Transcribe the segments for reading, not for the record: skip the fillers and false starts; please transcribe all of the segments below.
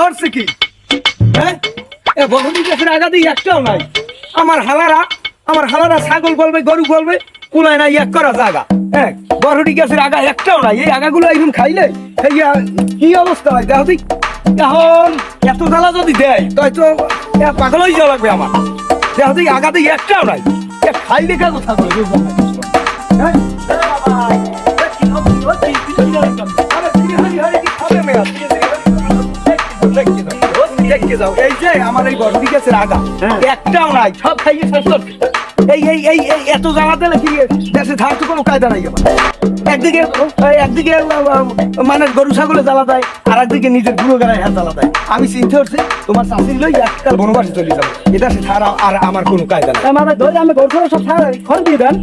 হচ্ছে কি হ্যাঁ এ বড়ডি গাছের আগা দিয়ে একটাও নাই আমার হালারা ছাগল বলবে গরু বলবে কুলায় নাই এক করা জায়গা হ্যাঁ বড়ডি গাছের আগা একটাও নাই এই আগাগুলো এরকম খাইলে কি অবস্থা হয় দেখো তুই এখন এত জ্বালা যদি দেয় তাই তো পাগল হয়ে যাওয়া লাগবে আমার দেখো তুই আগাতে একটাও নাই খাইলে কাজ থাকবে হ্যাঁ এই যে আমার এই বড়ডি গাছের আগা একটাও নাই সব খাইয়ে শেষ করছে এই এত জ্বালা দিলে কি দেশে থাকতে কোনো কায়দা নাই আমার একদিকে মানে গরু ছাগলে জ্বালা দেয় আর একদিকে নিজের গুঁড়ো গাড়ায় হাত জ্বালা দেয় আমি চিন্তা করছি তোমার চাষির লই এককাল বনবাসে চলে যাবো এটা সে ছাড়া আর আমার কোনো কায়দা নাই মানে ধরে আমি গরু সব খড় দিয়ে দেন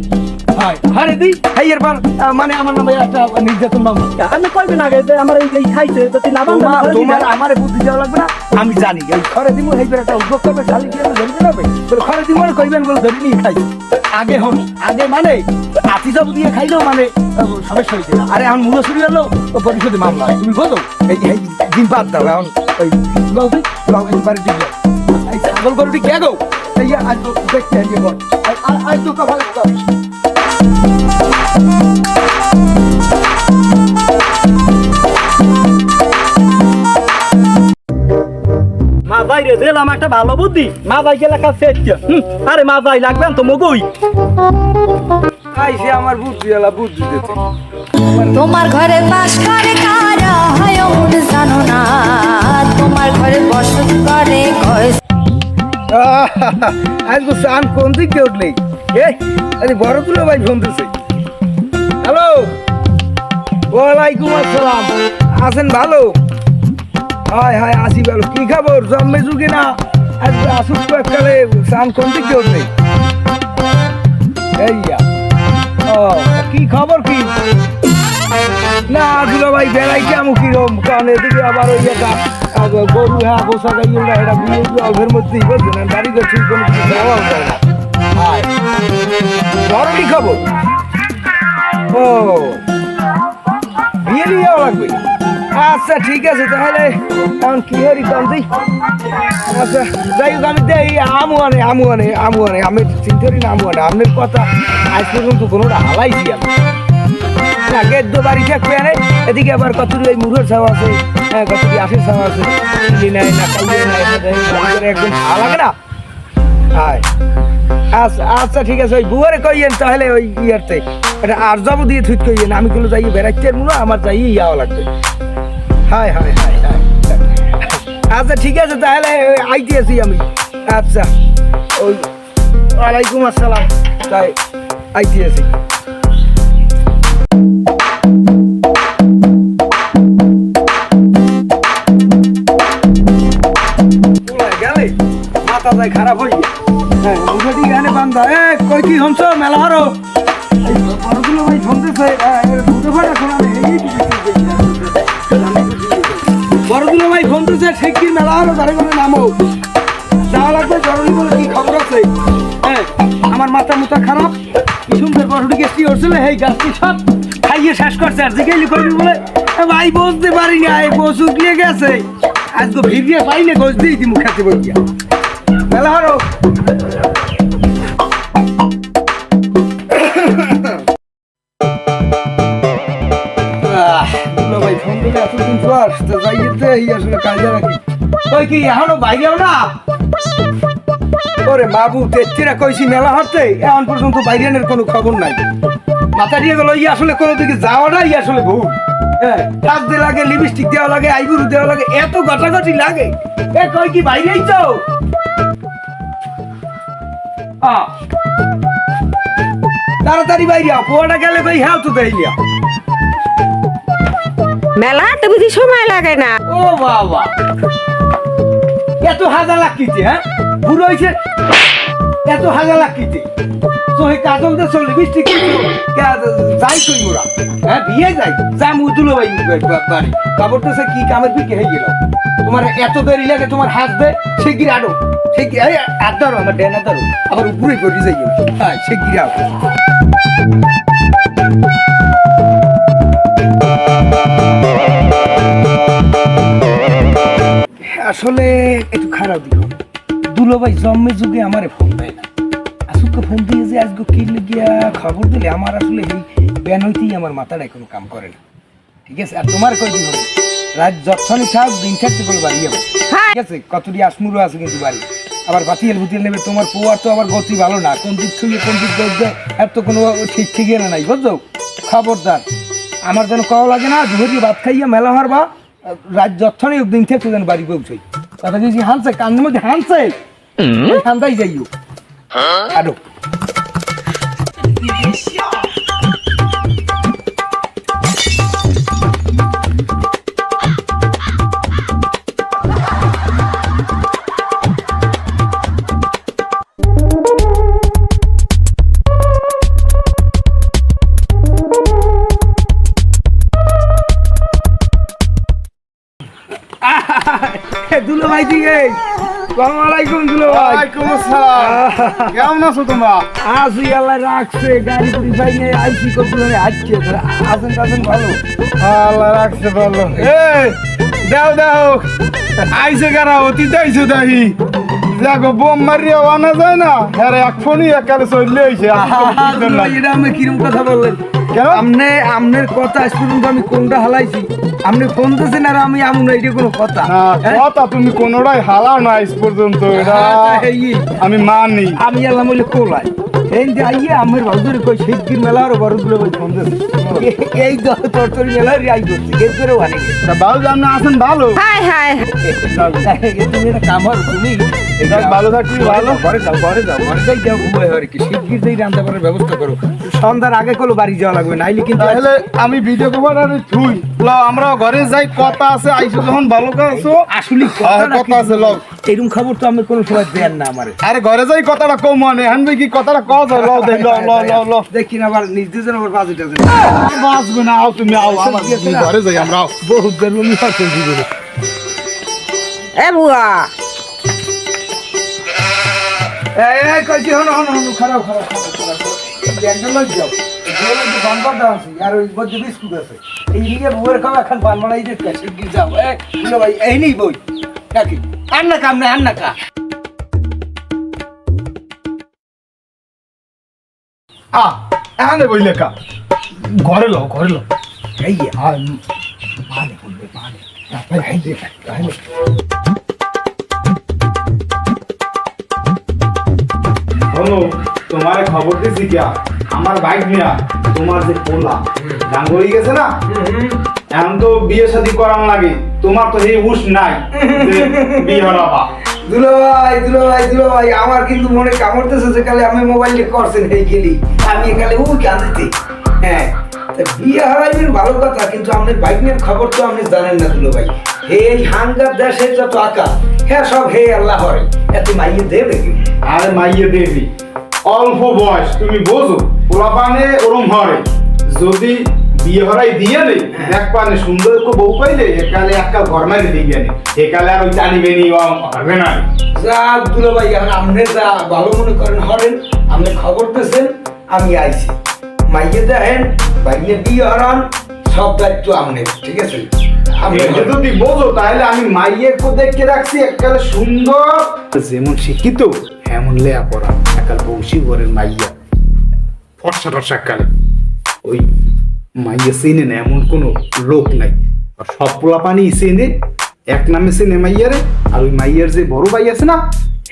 আরে দি এরপর মানে আমার নামে একটা নির্যাতন মামলা আমি কইবেন আগে যে আমার এই খাইছে যদি লাভ তোমার আমারে বুদ্ধি দেওয়া লাগবে না আমি জানি এই খড়ে দিব এইবার একটা উদ্যোগ করবে শালি দিয়ে ধরতে হবে বলে খড়ে দিব আর কইবেন বলে ধরে নিয়ে খাইছে আগে মানে আতি সব দিয়ে খাইলেও মানে সমস্যা হয়েছে না আরে এখন মূল্য শুরু হলো পরিশোধে মামলা তুমি বোঝো এই দিন বাদ দাও এখন ওই বাড়ি দিল এই ছাগল গরুটি কে গো এই আজ দেখতে আজ তো ভালো মাজাই রে দিলাম একটা ভালো বুদ্ধি মাজাই গেলে কাছে আরে মাজাই লাগবেন তো মগুই আইসে আমার বুদ্ধি এলা বুদ্ধি দিতে তোমার ঘরে বাস করে কারা হয় ওঠ জানো না তোমার ঘরে বসত করে আজ তো সান কোন দিকে উঠলেই আরে বড় তুলো ভাই ফোন দিছে হ্যালো ওয়ালাইকুম আসসালাম আছেন ভালো হায় আসি ভালো কি খবর জন্মে যুগে না আজ আসুক তো এককালে সান কোন দিকে উঠলে এইয়া ও কি খবর কি না দুলা ভাই বেড়াইতে আমি কিরম কারণ এদিকে আবার ওই গরু হ্যাঁ গোসা গাইল না এটা বিয়ে অল্পের মধ্যেই বলছে না গাড়ি করছি কোনো কিছু দেওয়া যায় না বড় কি খবর ও বিয়ে নিয়ে যাওয়া লাগবে আচ্ছা ঠিক আছে তাহলে এখন কি হরি কান্দি আচ্ছা যাই হোক আমি দেই আমু আনে আমি চিন্তা করি না আমু আনে আপনার কথা আজ পর্যন্ত কোনোটা হালাইছি আমি না গেট দো বাড়ি থাকবে আনে এদিকে আবার কতটি ওই মুড়ের ছাও আছে হ্যাঁ কতটি আশের ছাও আছে চিনি নাই না খাইয়ে নাই একদম ভালো লাগে না হায় আচ্ছা আচ্ছা ঠিক আছে ওই বুয়ারে কইয়েন তাহলে ওই ইয়ারতে এটা আর যাবো দিয়ে থুইট কইয়েন আমি গুলো যাই বেড়াইতে মুড়ো আমার যাই যাওয়া লাগবে হায় আচ্ছা ঠিক আছে তাহলে আইতে আছি আমি আচ্ছা ওই ওয়ালাইকুম আসসালাম তাই আইতে আছি গেলে মাথা যায় খারাপ হয়ে হ্যাঁ মুখটি গানে বান্ধা কই কি হমস মেলা হারো বড়গুলো ভাই শুনতেছে দুটো ভাড়া শোনা বড়গুলো ভাই শুনতেছে শিগগির মেলা হারো তারে করে নামো যাওয়া লাগবে জরুরি বলে কি খবর আছে হ্যাঁ আমার মাথা মুথা খারাপ কি সুন্দর বড়টি গেছি উঠছিল এই গাছটি সব খাইয়ে শেষ করছে আর জিজ্ঞাসা করবি বলে ভাই বসতে পারি না এই বসু গিয়ে গেছে আজকে ভিড়িয়ে পাইলে গোছ দিয়ে দিই মুখাতে বইয়া মেলা হারো ভাই ফোন দিলে এতদিন পর যাইতে আসলে কাজে রাখি ওই কি এখনো বাইরেও না ওরে বাবু তেত্রিরা কইছি মেলা হতে এখন পর্যন্ত বাইরেনের কোনো খবর নাই মাথা দিয়ে গেল আসলে কোনো দিকে যাওয়াটাই আসলে ভুল হ্যাঁ কাজ দিয়ে লাগে লিপস্টিক দেওয়া লাগে আইবুরু দেওয়া লাগে এত গাটাগাটি লাগে কই কি বাইরেই তো তাড়াতাড়ি বাইরে পোয়াটা গেলে কই হ্যাঁ তো দেইয়া মেলাতে বুঝি সময় লাগে না ও বাবা এত হাজার লাগছে হ্যাঁ বুড়ো হয়েছে এত হাজার লাগছে তো এই কাজল দিয়ে চললে বৃষ্টি যাই কই মোরা হ্যাঁ বিয়ে যাই যা মুদুলো ভাই বাড়ি কাপড় তো সে কি কামের বিকে হয়ে গেল তোমার এত দেরি লাগে তোমার হাসবে সে গিয়ে আডো সে কি আদারো আমার ডেনা দারো আবার উপরে পড়ে যাই হ্যাঁ সে গিয়ে আও আসলে একটু খারাপ দিল দুলো ভাই জন্মে যুগে আমারে ফোন দেয় না আসুকে ফোন দিয়ে যে আজকে কি গিয়া খবর দিলে আমার আসলে এই ব্যান হইতেই আমার মাথাটায় কোনো কাম করে না ঠিক আছে আর তোমার কই দিন হবে রাত যতক্ষণই থাক দিন থাকতে করে বাড়ি যাবো ঠিক আছে কতটি আসমুরও আছে কিন্তু বাড়ি আবার বাতিল ভুতিল নেবে তোমার পোয়ার তো আবার গতি ভালো না কোন দিক থেকে কোন দিক দরজা এত কোনো ঠিক ঠিক না নাই বুঝছো খবরদার আমার যেন কওয়া লাগে না ধরি ভাত খাইয়া মেলা হওয়ার বা রাত যতক্ষণই দিন থাকতে যেন বাড়ি পৌঁছই কথা যদি হানছে কানের মধ্যে হানছে হান্দাই যাইও আরো দুলো ভাই দিকে আসসালামু আলাইকুম দুলো ভাই ওয়ালাইকুম আসসালাম কেমন আছো তোমরা আসি আল্লাহ রাখছে গাড়ি গুড়ি ভাই নিয়ে আইসি করছিল আজকে আসেন টাসেন ভালো আল্লাহ রাখছে ভালো এই দাও দাও আইসে কারা অতীত আইসে দাহি দেখো বোম মারিয়া আনা যায় না হ্যাঁ এক ফোনই একালে চললে আইসে এটা আমি কিরম কথা বললেন কেন আমনের কথা আজ পর্যন্ত আমি কোনটা হালাইছি আপনি ফোন দিয়েছেন আর আমি আমন এটা কোনো কথা না কথা তুমি কোনোটাই হালাও না আজ পর্যন্ত এটা আমি মানি আমি এলাম বলে কোলাই এই যে আইয়ে আমের ভাজুরে কই শিগগির মেলা আর বড়গুলো বই ফোন দিয়েছে এই তরতরি মেলা রিয়াই করছে গেট করে অনেক ভালো জান না আছেন ভালো হাই হাই তুমি এটা কামর তুমি ভালো থাকবি ভালো ঘরে যাও যাও ঘুমাই আর কি শিগগির যেই রান্না করার ব্যবস্থা করো সন্ধ্যার আগে কলো বাড়ি যাওয়া লাগবে নাইলে কিন্তু তাহলে আমি ভিডিও কভার আর থুই লও আমরা ঘরে যাই কথা আছে আইসো যখন ভালো আছো আসলে কথা আছে লও এরকম খবর তো আমি কোনো সময় দেন না আমারে আরে ঘরে যাই কথাটা কম মানে হানবে কি কথাটা কও যায় লও দেই লও দেখি না আবার নির্দেশন আবার বাজেট আছে বাঁচবে না আও তুমি আও আমার ঘরে যাই আমরা বহুত গরমি হচ্ছে জীবনে এ বুয়া এই কইছি হন খারাপ ব্যাংকে লই যাও বলে যে বানবাটা আছে আর ওই বদ্ধ বিস্কুট আছে এই নিয়ে বউয়ের খাওয়া এখন বান বানাই দে শিগগির যাও বুলো ভাই এই নেই বই নাকি আন্না কাম না আন্না কা এখানে বই লেখা ঘরে লও এই মানে বলবে মানে তারপরে এই দে তাহলে হলো তোমার খবর দিছি কি আমার বাইক নিয়া তোমার যে পোলা গান হয়ে গেছে না এখন তো বিয়ে শাদী করার লাগে তোমার তো এই হুশ নাই যে বিয়ে হলাবা দুলো ভাই আমার কিন্তু মনে কামড়তেছে যে কালে আমি মোবাইলে করছেন এই গেলি আমি একালে ওই কাঁদিতে হ্যাঁ বিয়ে হারাইবেন ভালো কথা কিন্তু আপনার বাইক নিয়ে খবর তো আপনি জানেন না দুলো ভাই এই হাঙ্গার দেশের যত আঁকা হ্যাঁ সব হে আল্লাহ হরে এত মাইয়ে দেবে কি আরে মাইয়ে দেবি অল্প বয়স তুমি বোঝো পোলাপানে ওরম হরে যদি বিয়ে হরাই দিয়ে নেই এক পানে সুন্দর একটু বউ পাইলে একালে একটা ঘর মাইরে দিয়ে নেই একালে আর ওই টানিবে নি হবে না যা দুলো ভাই এখন আপনি যা ভালো মনে করেন হরেন আপনি খবর পেয়েছেন আমি আইছি মাইয়ে দেখেন বাইরে বিয়ে হরান সব দায়িত্ব আপনার ঠিক আছে আমি যদি বোঝো তাহলে আমি মাইয়ের কো দেখে রাখছি একালে সুন্দর যেমন শিক্ষিত এমন লেয়া পড়া একাল বংশী ঘরের মাইয়া ফর্সা টর্সা একালে ওই মাইয়া চেনে না এমন কোনো লোক নাই আর সব পোলা পানি চেনে এক নামে চেনে মাইয়ারে আর ওই মাইয়ার যে বড় ভাই আছে না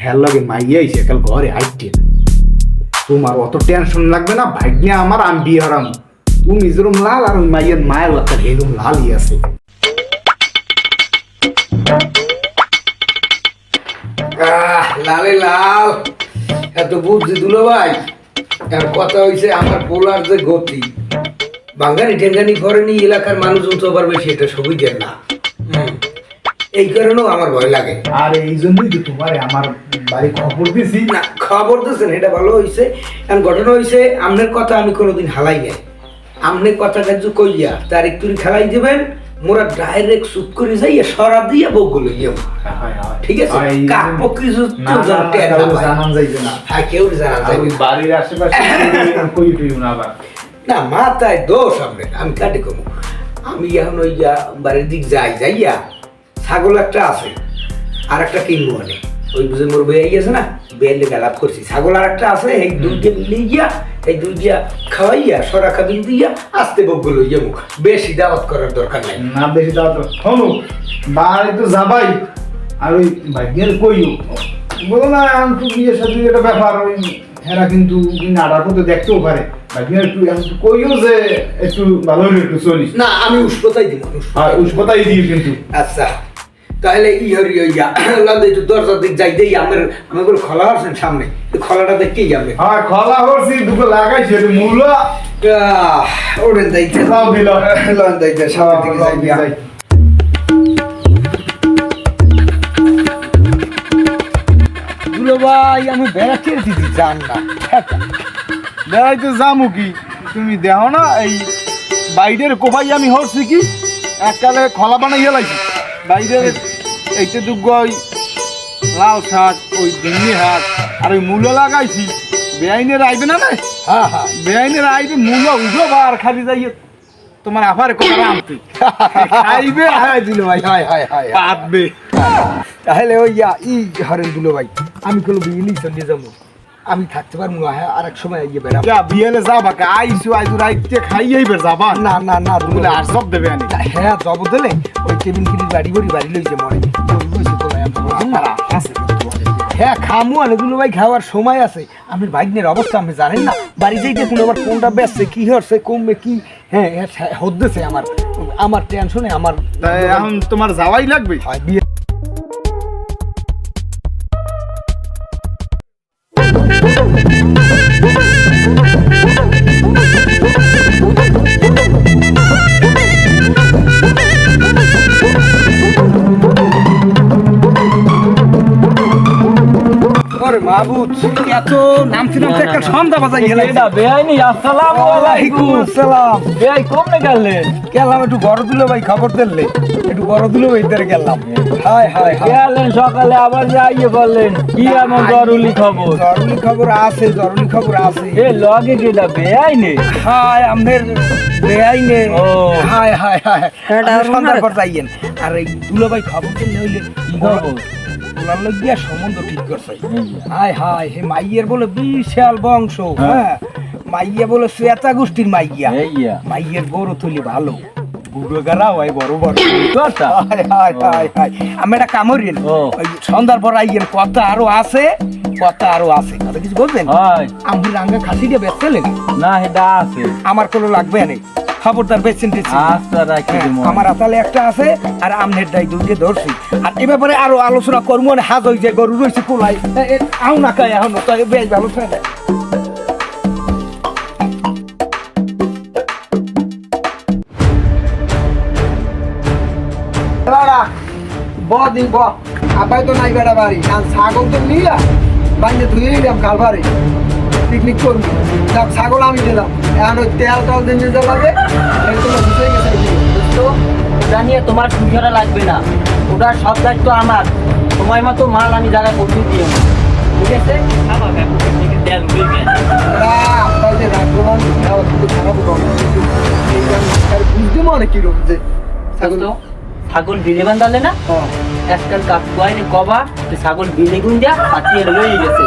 হ্যার লাগে মাইয়া এসে একাল ঘরে আইটে তোমার অত টেনশন লাগবে না ভাগ্নে আমার আমি বিয়ে হারাম তুমি যেরকম লাল আর ওই মাইয়ের মায়ের একটা এরকম লালই আছে লালে লাল এত বুঝছি দুলো ভাই আর কথা হয়েছে আমার পোলার যে গতি বাঙালি টেঙ্গানি করেনি এলাকার মানুষজন তো আবার বেশি এটা সুবিধের না এই কারণেও আমার ভয় লাগে আর এই জন্যই তো তোমার আমার বাড়ি খবর দিছি না খবর দিচ্ছেন এটা ভালো হয়েছে কারণ ঘটনা হয়েছে আপনার কথা আমি কোনোদিন হালাই নাই আপনার কথা কার্য কইয়া তার একটু খেলাই দেবেন মোরা ডাইরেক্ট চুপ করে যাইয়া সরা দিয়া বগুলো ঠিক আছে কাক পক্ষী জানান যাইবে না হ্যাঁ কেউ জানা যাবে বাড়ির আশেপাশে কই কইও না আবার না মাথায় দোষ আপনার আমি কাটে কমু আমি এখন ওই বাড়ির দিক যাইয়া ছাগল একটা আছে আর একটা কিনবো অনেক ওই বুঝে মোর বেয়ে গেছে না বেয়ে লেগে লাভ করছি ছাগল আর একটা আছে এই দুইটা মিলিয়ে গিয়া এই দুইটা খাওয়াইয়া সরা খাবিল দিয়া আস্তে বকগুলো লইয়া মুখ বেশি দাওয়াত করার দরকার নাই না বেশি দাও তো শোনো বাড়ি তো যাবাই আর ওই ভাগ্যের কইও বলো না আমি বিয়ের সাথে একটা ব্যাপার ওই হেরা কিন্তু নাড়ার মতো দেখতেও পারে ভাগ্যের একটু কইও যে একটু ভালো একটু চলিস না আমি উষ্পতাই দিব আর উষ্পতাই দিই কিন্তু আচ্ছা তাহলে ই হরি হইয়া লাদে একটু দরজার দিক যাই দেই আমার বলে খোলা আছেন সামনে খোলাটা দেখতেই যাবে হ্যাঁ খলা হরছি দুটো লাগাইছে মূল্য ওরেন যাইতে দাও দিল লন যাইতে সামনের দিকে যাই দুলো ভাই আমি বেড়াতে দিদি জান না বেড়াইতে যামু কি তুমি দেখো না এই বাইরের কোপাই আমি হরছি কি এককালে খলা বানাইয়া লাগছি বাইরের এইতে দুগ্গ ওই লাল শাক ওই ডিঙ্গি শাক আর ওই মূলো লাগাইছি বেআইনের আইবে না হ্যাঁ হ্যাঁ বেআইনের আইবে মূলো উঠো আর খালি যাইয়ে তোমার আফারে কোথায় আনতে খাইবে হ্যাঁ দুলো ভাই হায় হায় হায় পাতবে তাহলে ওই ই হরেন দুলো ভাই আমি কোনো বিয়েলি চলে যাবো আমি থাকতে পারবো না হ্যাঁ আরেক সময় ইয়ে বেড়াবো যা বিয়েলে যাবা কা আইসু আইসু রাইতে খাইয়েই বের যাবা না না না দুলো বলে আর সব দেবে আনি হ্যাঁ জব দিলে ওই টেবিল কিনির বাড়ি লইছে মনে হ্যাঁ খামু আনে দুলো ভাই খাওয়ার সময় আছে আমি ভাগ্নের অবস্থা আপনি জানেন না বাড়ি যাইতে কোনো আবার কোনটা বেচছে কি হচ্ছে কমবে কি হ্যাঁ হদ্দেছে আমার টেনশনে আমার এখন তোমার যাওয়াই লাগবে বিয়ে মাহবুব এত নামছি একটা সন্ধ্যা বাজাই গেলাম বেআইনি আসসালামু আলাইকুম আসসালাম বেআই কমনে গেলেন গেলাম একটু বড় দিল ভাই খবর দিলে একটু বড় দিল ভাই গেলাম হায় হায় গেলেন সকালে আবার যাইয়ে বললেন কি এমন জরুরি খবর জরুরি খবর আছে এ লগে গেলা বেআইনি হায় আমাদের বেআইনে ও হায় হায় হায় সন্ধ্যার পর যাইয়েন আর এই দুলো ভাই খবর দিলে হইলে কি খবর ওনার লগিয়া সম্বন্ধ ঠিক করছে হায় হায় হে মাইয়ের বলে বিশাল বংশ হ্যাঁ মাইয়া বলে শ্বেতা গোষ্ঠীর মাইয়া মাইয়ের বড় তুলি ভালো বুড়োগারা হয় বড় বড় আমি একটা কামড়িয়েন ওই সন্ধ্যার পর আইয়ের কথা আরো আছে কথা কিছু বলবেন আমি রাঙ্গা খাসি দিয়ে বেচছিলেন না এটা আছে আমার কোনো লাগবে না খবরদার বেচছেন আমার আতালে একটা আছে আর আমনের ডাই দুইকে ধরছি আর এ ব্যাপারে আরো আলোচনা করবো না হাজ হয়ে যায় গরু রয়েছে কোলাই আও না খায় এখন তো বেশ ভালো খায় না আপাই তো নাই বেড়া বাড়ি ছাগল তো নিলা বান্ধে ধুয়ে নিলাম কালবারে পিকনিক করবি ছাগল আমি দিলাম এখন ওই তেল টাল দিন যেতে লাগে জানিয়ে তোমার সুবিধা লাগবে না ওটার সব দায়িত্ব আমার সময় মতো মাল আমি জায়গায় পৌঁছে দিয়ে ঠিক আছে তেল বুঝতে মনে কিরকম যে ছাগল বিলে বান্ধালে না আজকাল কাকুয়াইনে কবা ছাগল বিলে গুন দিয়া পাঠিয়ে লয়ে গেছে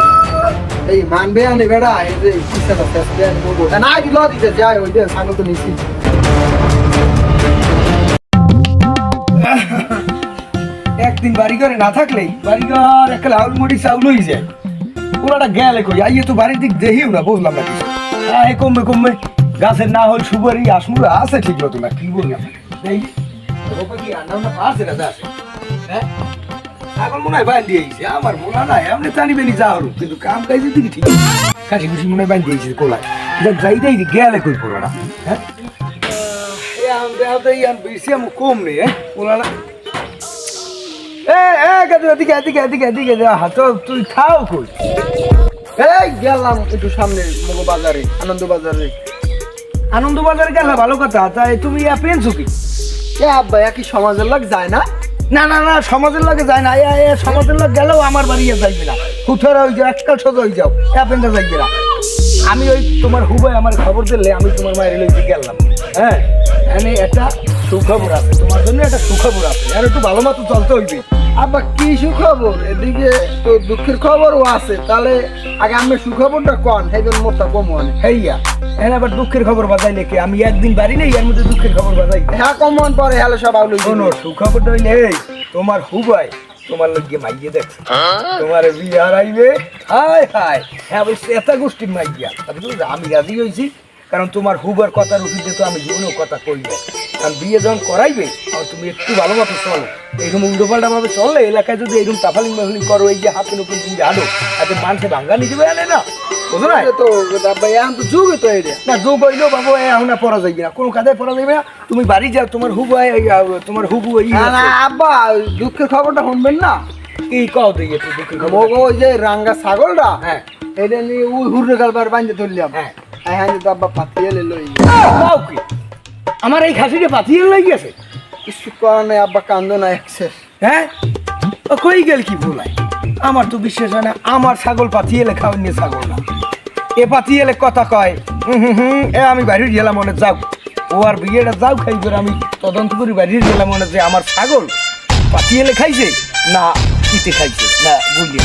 এই মানবে আনে বেড়া এই যে কিসাটা ফেসবে আনে বলবো না দিল দিতে যায় ওই যে ছাগল তো নিছি একদিন বাড়ি ঘরে না থাকলেই বাড়ি ঘর একটা লাউল মুড়ি চাউল হয়ে যায় পুরাটা গেলে কই আইয়ে তো বাড়ির দিক দেখিও না বুঝলাম না কিছু হ্যাঁ কমবে গাছের না হল সুপারি আসমুরা আছে ঠিক মতো না কি বললাম এই কি রান্না পারছে না দাস হ্যাঁ ছাগল মনে হয় বাইন দিয়েছে আমার মনে নাই আপনি জানি বেনি যা হলো কিন্তু কাম কাজের দিকে ঠিক কাশি কুশি মনে হয় বাইন দিয়েছে কোলায় যাই যাই গেলে কই পোলাটা হ্যাঁ বেশি আমি কম নেই হ্যাঁ পোলাটা এদিকে হাত তুই খাও কই এই গেলাম একটু সামনে মগো বাজারে আনন্দ বাজারে গেলে ভালো কথা তাই তুমি পেয়েছো কি আব্বা কি সমাজের লোক যায় না না না না সমাজের লোকে যায় না সমাজের লোক গেলেও আমার বাড়ি যাইবে না হুঠারা হয়ে যাও এককাল সোজা হয়ে যাও অ্যাপেন্ডা যাইবে না আমি ওই তোমার হুবাই আমার খবর দিলে আমি তোমার মায়ের লইতে গেলাম হ্যাঁ এনে একটা সুখবর আছে তোমার জন্য, একটা সুখবর আছে, আর একটু ভালো মতো চলতে হইবে। আব্বা কি সুখবর? এদিকে তো দুঃখের খবরও আছে, তাহলে আগে আমি সুখবরটা কন, সেইজন মোটা কম হয়। হেইয়া হ্যাঁ, আবার দুঃখের খবর বাজাইলে কি আমি একদিন বাড়ি নেই, এর মধ্যে দুঃখের খবর বাজাই? হ্যাঁ কমন পরে হ্যালো সব আউলি শোনো, সুখবরটা হইলে এই তোমার হুবাই তোমার লোক গিয়ে মাইয়ে দেখছে, তোমার বিয়ে হারাইবে। হায় হায়, হ্যাঁ ওই শ্বেতা গোষ্ঠীর মাইয়া। আমি রাজি হয়েছি, কারণ তোমার হুবার কথার উঠিতে তো আমি জীবনেও কথা কই না। কারণ বিয়ে যখন করাইবে, আর তুমি একটু ভালো মতো চলো, এইরকম উল্টো পাল্টা ভাবে চললে এলাকায় যদি এইরকম তাফালিং মাফালিং করো, এই যে হাতে নতুন তুমি আনো, তাতে মানুষে ভাঙ্গা নিতে আনে না, বুঝো না? তো আব্বা এখন তো যুগে তো এটা না যোগ হইলেও বাবু এখন আর পড়া যাইবে না, কোনো কাজে পড়া যাইবে না। তুমি বাড়ি যাও, তোমার হুবু তোমার হুবু না আব্বা দুঃখের খবরটা শুনবেন না? কি কও তুই একটু দুঃখের খবর? মগো ওই যে রাঙ্গা ছাগলটা, হ্যাঁ এটা নিয়ে ওই হুররে গালবার বাঁধতে ধরলাম। হ্যাঁ হ্যাঁ তো আব্বা পাতিয়ে লই কও কি? আমার এই খাসিটা পাতিয়ে লই গেছে? কিছু করার নাই আব্বা, কান্দো না একশেষ। হ্যাঁ ও কই গেল কি ভুলাই? আমার তো বিশ্বাস হয় না, আমার ছাগল পাতিয়ে এলে খাওয়ার নিয়ে ছাগল না, এ পাতিয়ে এলে কথা কয় এ আমি বাইরে গেলাম মনে যাও, ও আর বিয়েটা যাও খাই করে আমি তদন্ত করি বাইরে গেলাম মনে যে আমার ছাগল পাতিয়ে এলে খাইছে না ইতে খাইছে না বুঝলি।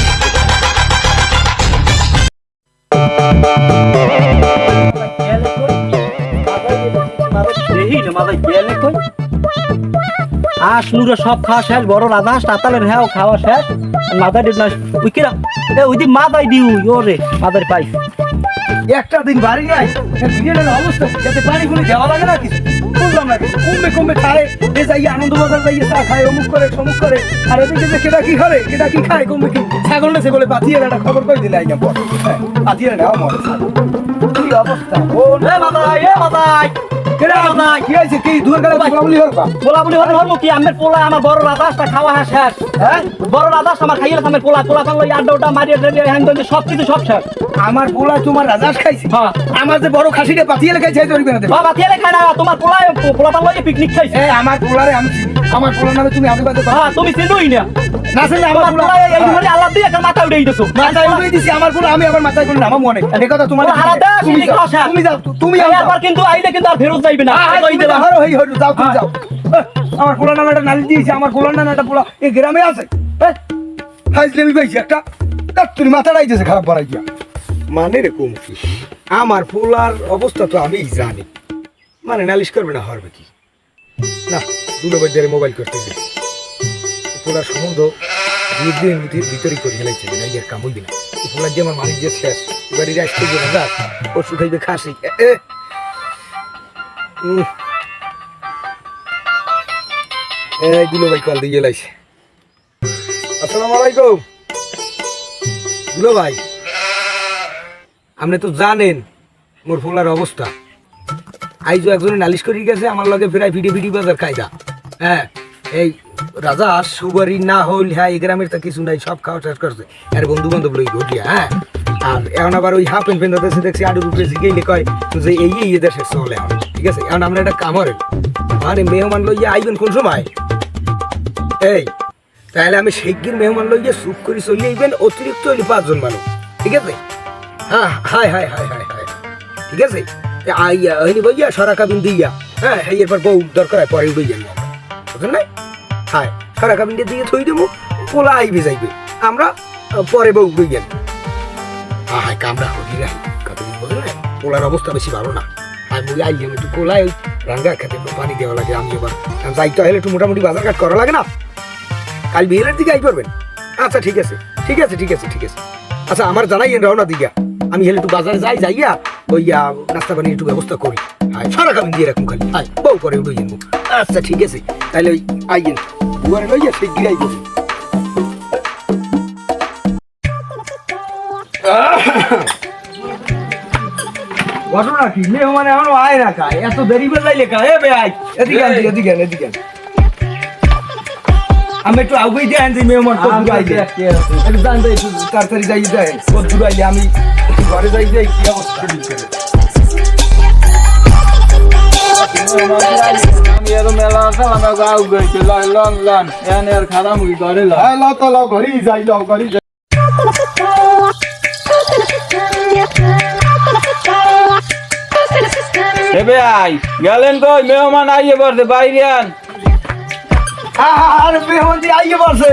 হাঁস নুরে সব খাওয়া শেষ, বড় রাধা হাঁস তাতালের হ্যাঁ খাওয়া শেষ, মাথায় দিন না ওই কিরা ওই দিন মাথায় দিউ ওরে মাথায় পাইস একটা দিন বাড়ি নাই, বিয়ের অবস্থা যাতে পানি ফুলে যাওয়া লাগে না কিছু, বুঝলাম না কিছু। কমবে কমবে খায়, এ যাই আনন্দ বাজার যাইয়ে চা খায়, অমুক করে সমুক করে, আর এদিকে যে কেটা কি করে, কেটা কি খায়, কমবে কি ছাগলটা সে বলে পাতিয়ে একটা খবর করে দিলে আইনা পর পাতিয়ে নেওয়া মরে ছাগল। কি অবস্থা ও এ মাথায় এ মাথায় কেটা মাথায় কি হয়েছে? কি দুয়ার গেলে বলি হরবা বলাবলি হলে হরবো কি? আমার পোলা আমার বড় রাধা হাঁসটা খাওয়া হ্যাঁ শেষ, হ্যাঁ বড় রাধা হাঁস আমার খাইয়ে আমার পোলা পোলা পানলো আড্ডা ওটা মারিয়ে হ্যান সব কিছু সব শেষ। আমার পোলা তোমার রাজাস খাইছে? হ্যাঁ আমার যে বড় খাসিটা পাতিয়ে খাইছে ধরবে না বাবা তেলে খায় না, তোমার পোলা পোলা পানলো পিকনিক খাইছে। আমার পোলারে আমি চিনি। আমার পোলার নামে তুমি আজে বাজে হ্যাঁ তুমি চিনোই না, না চিনলে আমার তোমার পোলা পোলা এই ঘরে আল্লাহ দিয়ে একটা মাথা উড়ে দিছো। মাথায় উঠে দিছি আমার পোলা, আমি আমার মাথায় করে নামা মনে এই কথা তোমার ওরা হারা দেশ, তুমি এই যাও, কথা। তুমি যাও, তুমি এই যাও। একবার কিন্তু আইলে কিন্তু আর ফেরত যাইবে না, কই দিলাম। যাও তুমি যাও। আমার পোলার নামে একটা নালিশ দিয়েছে, আমার পোলার নামে একটা পোলা এই গ্রামে আছে। হাইজলেমি পাইছি একটা, তুমি মাথাটা আইতেছে খারাপ বাড়াই গিয়া। মানে রে কমছি, আমার পোলার অবস্থা তো আমি জানি, মানে নালিশ করবে না হরবে কি না, দুটো বাজারে মোবাইল করতে গেলে পোলার সম্বন্ধ দিনের ভিতরেই করে ফেলাইছে না, এর কাম হইবে না। পোলার যে আমার মালিক যে শেষ, এবার এর আসতে যে না ও শুকাইবে খাসি। এই দুলো ভাই কল দিয়ে লাইছে। আসসালামু আলাইকুম দুলো ভাই, আপনি তো জানেন মোর পোলার অবস্থা। আইজো একজনে নালিশ করে গেছে আমার লগে ফেরাই ভিডি বাজার কায়দা। হ্যাঁ এই রাজা সুবারি না হইল, হ্যাঁ এই গ্রামের তো কিছু নাই, সব খাওয়া শেষ করছে আর বন্ধু বান্ধব লই ঘটিয়া। হ্যাঁ আর এখন আবার ওই হাফ প্যান্ট প্যান্ট দেশে দেখছি আডুর উপরে জিগেইলে কয় যে এই দেশে চলে এখন, ঠিক আছে? এখন আমরা একটা কাম করেন, মানে মেহমান লইয়া আইবেন কোন সময়? এই তাহলে আমি শিগগির মেহমান লইয়া চুপ করে চলে আইবেন, অতিরিক্ত হইলে 5 জন মানুষ, ঠিক আছে? হ্যাঁ high high high high high ঠিক আছে? আইয়া হইনি বইয়া সারা কাবিন দিয়া, হ্যাঁ এরপর বউ দরকার হয় পরে উঠে যাবো, বুঝলেন না? হ্যাঁ সারা কাবিন দিয়ে থই দেবো, পোলা আইবে যাইবে, আমরা পরে বউ উঠে যাবো। হ্যাঁ কামড়া হলি রাই কতদিন বলে না, পোলার অবস্থা বেশি ভালো না। আমি আইলাম একটু পোলায় রাঙ্গা খেতে পানি দেওয়া লাগে, আমি এবার যাইতে হলে একটু মোটামুটি বাজার ঘাট করা লাগে না। কাল বিয়ের দিকে আই পারবেন? আচ্ছা ঠিক আছে ঠিক আছে ঠিক আছে ঠিক আছে। আচ্ছা আমার জানাই রওনা দিকা, আমি হেলে একটু বাজারে যাইয়া ওই নাস্তা পানির একটু ব্যবস্থা করি। সারা কামিন দিয়ে রাখুন খালি, বউ পরে উঠে যাবো। আচ্ছা ঠিক আছে তাহলে ওই আইয়েন দুয়ারে লইয়া সেই গিরাই দেবো। ঘটনা কি মেহমান এখনো আয় না খায়, এত দেরি বেলায় লেখা এ বে আয় এদিকে এদিকে এদিকে আমি একটু আগুই দিয়ে আনছি মেহমান তো দূর আইলে একটু জানতে একটু তাড়াতাড়ি যাই দেয় ও দূর আইলে আমি ঘরে যাই যাই কি অবস্থা আমি এর মেলা সালাম গাও গইতে লন লন এনে আর খারাপ মুই করে ল আই ল তো ল ঘরি যাই ল ঘরি যাই System. এবে আই গেলেন কই মেহমান আইয়ে পড়ছে বাইরে আন। আর মেহমান আইয়ে বসে।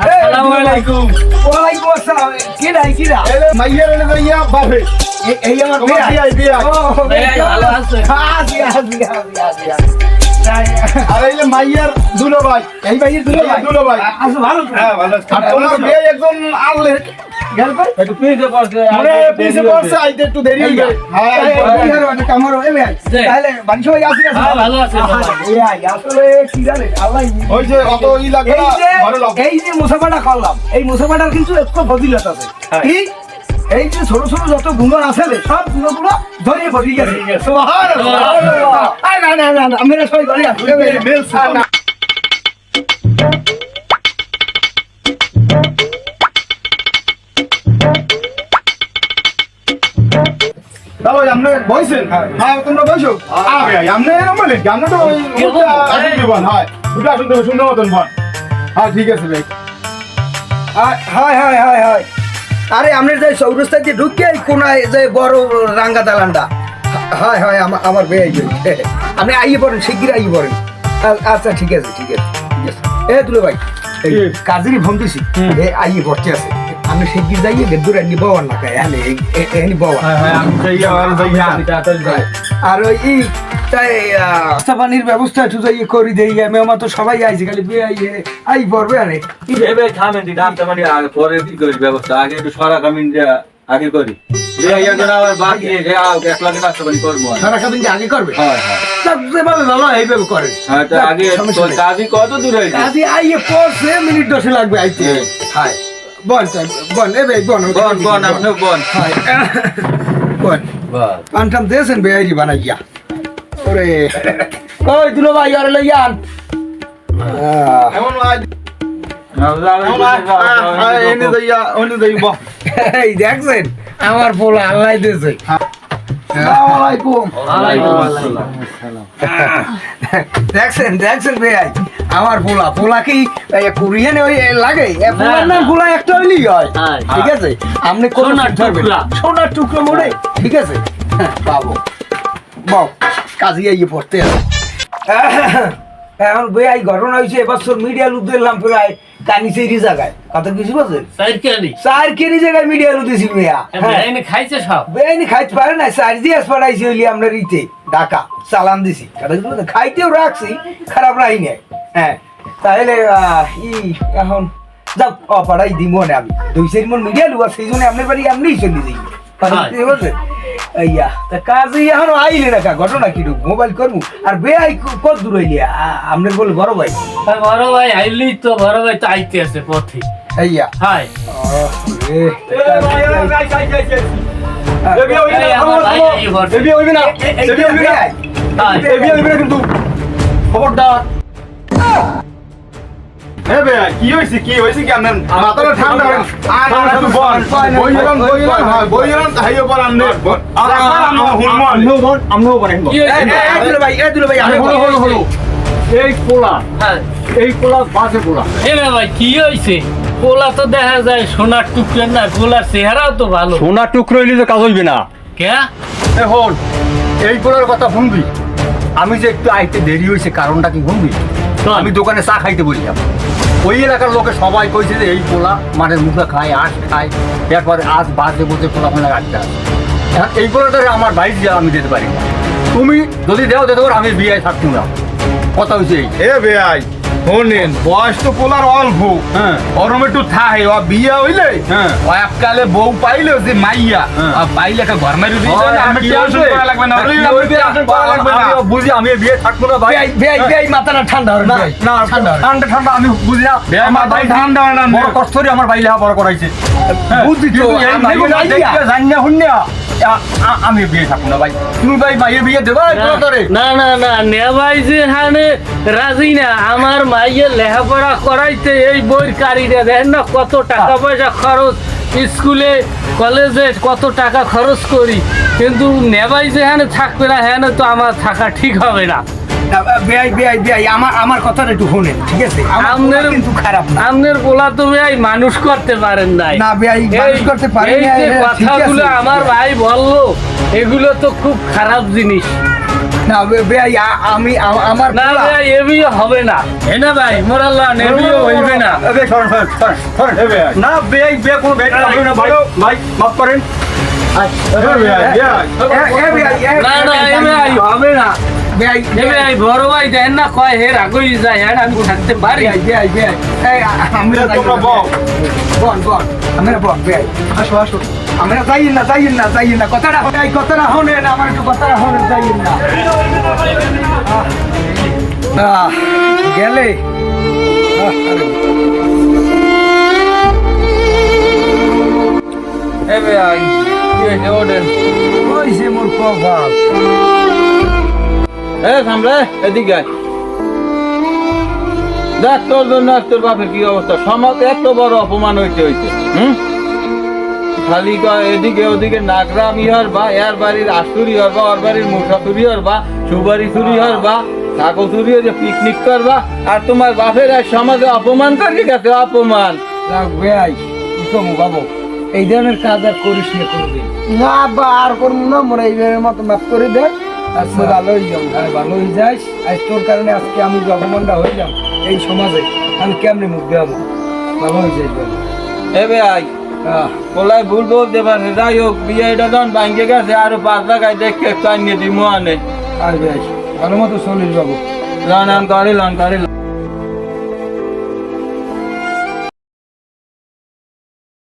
আসসালামু আলাইকুম। ওয়ালাইকুম আসসালাম। কি না মাইয়ের এনে যাইয়া বাপে এই আমার আমার বিয়া ভাই, ভালো আছে? আর এই যে মাইয়ের দুলো ভাই এই ভাইয়ের দুলো ভাই। দুলো ভাই আচ্ছা ভালো তো? হ্যাঁ ভালো আর তোমার বিয়ে একজন আনলে গেল ভাই? একটু পিছে পড়ছে মানে পিছে পড়ছে আইতে একটু দেরি হইবে হ্যাঁ তাহলে বাড়ি সবাই আসি না? হ্যাঁ, ভালো আছে সবাই। আসলে কি জানেন আল্লাহ ওই যে অত ই লাগবে না ঘরে লাও এই যে মুসাফাটা করলাম এই মুসাফাটার কিন্তু একটু ফজিলত আছে কি এই যে ছোট ছোট যত গুণ আছে সব গুণগুলো ধরিয়ে ফসি গেছে সুবহানাল্লাহ। আয় না না না আমি সবাই ধরে আসি না চলো আপনি বইছেন হ্যাঁ তোমরা বসো আবে আপনি এরকম বলেন কি আপনি তো ওই আসুন দিবেন হ্যাঁ দুটো আসুন দেবে সুন্দর মতন বল হ্যাঁ ঠিক আছে ভাই হায় হায় হায় হায় আরে আমরা যে সৌরস্থায় যে ঢুকে কোনায় যে বড় রাঙ্গা দালানটা হায় হায় আমার বেয়ে আপনি আইয়ে পড়েন শিগগির আইয়ে পড়েন আচ্ছা ঠিক আছে ঠিক আছে ঠিক আছে এ দুলো ভাই এই কাজেরই ফোন দিছি এ আইয়ে পড়তে আছে আমি শিগগির যাইয়ে বেদুর এনে বাবার না খাই এনে এনে বাবা আর ওই তাই পানির ব্যবস্থা একটু যাইয়ে করি দেই আমি আমার তো সবাই আইছি খালি বিয়ে আইয়ে আই পড়বে আরে এবে থামেন দি দামটা মানে পরে কি করি ব্যবস্থা আগে একটু সরা কামিন আগে করি এই একজন আবার বাকি এক লাখ নাস্তা পানি করবো সারা কাদিন আগে করবে হ্যাঁ হ্যাঁ যেভাবে ভালো এইভাবে করেন হ্যাঁ তো আগে তোর কাজই কত দূর হয়েছে কাজে আইয়ে পড়ছে মিনিট 10 লাগবে আইতে হাই বল চাই বল এ ভাই বল বন বন আপনি বন হাই বল বাহ পান্টাম দেছেন বেআইরি বানাইয়া ওরে কই দুলো ভাই আর লইয়ান এমন এনে যাইয়া অন্য যাইব এই দেখছেন আমার পোলা আল্লাহ দিয়েছে আসসালামু আলাইকুম ওয়ালাইকুম আসসালাম দেখছেন দেখছেন ভাই আমার পোলা কি কোরিয়ানে ওই লাগে পোলার নাম পোলা একটা হইলেই হয় ঠিক আছে আপনি কোন সোনার টুকরো মনে ঠিক আছে পাবো বাও কাজে ইয়ে পড়তে আছে এখন ভাই ঘটনা হয়েছে এবছর মিডিয়া লুক দিলাম প্রায় কানিসেরি জায়গায় কত কিছু বলছেন চার কেজি জায়গায় মিডিয়া লুক দিয়েছি ভাইয়া খাইছে সব বেআইনি খাইতে পারে না চার দিয়ে পাঠাইছি হইলি আমরা ইতে ঢাকা চালান দিছি খাইতেও রাখছি খারাপ রাহি নাই হ্যাঁ তাহলে এখন যাক পাড়াই দিব না আমি 2-4 মন মিডিয়া লুক আর সেই জন্য আপনার বাড়ি এমনিই চলে যাই বুঝলেন ইয়া তা কাজে এখনো আইলে না কা ঘটনা কি মোবাইল করবো আর বেআই কত দূর হইলি আপনার বলে বড় ভাই বড় ভাই আইলি তো বড় ভাই তো আইতে আছে পথে ইয়া হাই কিন্তু খবরদার কি হয়েছে কি আপনার মাথাটা ঠান্ডা এই পোলা এই পোলা বাসে পোলা ভাই কি হয়েছে পোলা তো দেখা যায় সোনার টুকরো না পোলার চেহারাও তো ভালো সোনার টুকরো হইলে তো কাজ হইবে না কে এখন এই পোলার কথা শুনবি আমি যে একটু আইতে দেরি হয়েছে কারণটা কি শুনবি আমি দোকানে চা খাইতে বললাম ওই এলাকার লোকে সবাই কইছে যে এই পোলা মাঠের মুখে খায় আঁশ খায় এরপরে আজ বাসে বসে পোলা ফোলা রাখতে হবে এখন এই পোলাটারে আমার বাইক দিয়ে আমি যেতে পারি না তুমি যদি দেও দিতে পারো আমি বিয়ে থাকতো না কথা হয়েছে এই ভাই শোনেন বয়স তো পোলার অল্প হ্যাঁ ওরম একটু থাই ও বিয়া হইলে হ্যাঁ ও এককালে বউ পাইলে যে মাইয়া পাইলে একটা ঘর মারি লাগবে না বুঝি আমি বিয়ে থাকবো না ভাই বেআই মাথাটা ঠান্ডা হবে না না ঠান্ডা ঠান্ডা আমি বুঝি না আমার ভাই ঠান্ডা হয় না বড় কষ্ট করে আমার ভাই লেখা বড় করাইছে বুঝছি তো জানি না শুনিয়া আমি বিয়ে থাকবো না ভাই তুমি ভাই মাইয়ের বিয়ে দেবা না না না নেভাই যে হানে রাজি না আমার মাইয়ের লেখাপড়া করাইতে এই বইয়ের কারিটা দেখেন না কত টাকা পয়সা খরচ স্কুলে কলেজে কত টাকা খরচ করি কিন্তু নেভাই যে হানে থাকবে না হ্যাঁ তো আমার থাকা ঠিক হবে না বেআই আমার কথাটা একটু শোনেন ঠিক আছে আপনার কিন্তু খারাপ না আপনার বলা তো ভাই মানুষ করতে পারেন নাই না বেআই মানুষ করতে পারেন এই যে কথাগুলো আমার ভাই বললো এগুলো তো খুব খারাপ জিনিস না ভাই আমার না পোলা। ভাই এবিও হবে না এ না ভাই মোরাল্লা এবিও হইবে না এবে সরেন সরেন সরেন সরেন এবে না বেয়াই বে কোনো বেয়াই হবে না ভাই ভাই মাফ করেন না না এ ভাই হবে না ভাই এ ভাই বড় ভাই দেন না কয় হে রাগই যায় হ্যাঁ আমি থাকতে পারি আমরা তোমরা বল বল আমরা বল ভাই আসো আসো আমরা যাই না কথাটা হনেন আমার একটু কথাটা হনেন যাই না গেলে এ ভাই কি ওডেন ওই যে মোর কপাল এ সামনে এদিকে আয়। দেখ তোর জন্য আজ তোর বাপের কি অবস্থা সমাজে এত বড় অপমান হইতে খালি এদিকে ওদিকে নাগরাম ইহর বা এর বাড়ির আশুরি হরবা ওর বাড়ির মুঠা চুরি হরবা সুবারি চুরি হরবা কাগজ চুরি হয়ে পিকনিক করবা আর তোমার বাপের আর সমাজে অপমান করলি গেছে অপমান ভাই কি কমু বাবু এই ধরনের কাজ আর করিস না কোনদিন না আব্বা আর করবো না মোরা এইভাবে মতো মাফ করে দে আচ্ছা ভালো হয়ে যাবো ভালো হয়ে যাস আজ তোর কারণে আজকে আমি অপমানটা হইলাম এই সমাজে আমি কেমনে মুখ দেওয়াবো ভালো হয়ে যাই এ ভাই বলাই ভুল বলতে পারে যাই হোক বিয়েটা যখন ভাঙ্গে গেছে আরো 5 টাকায় দেখে টাইম নিয়ে দিমো আনে আর ভাই ভালো মতো চলিস বাবু লন গাড়ি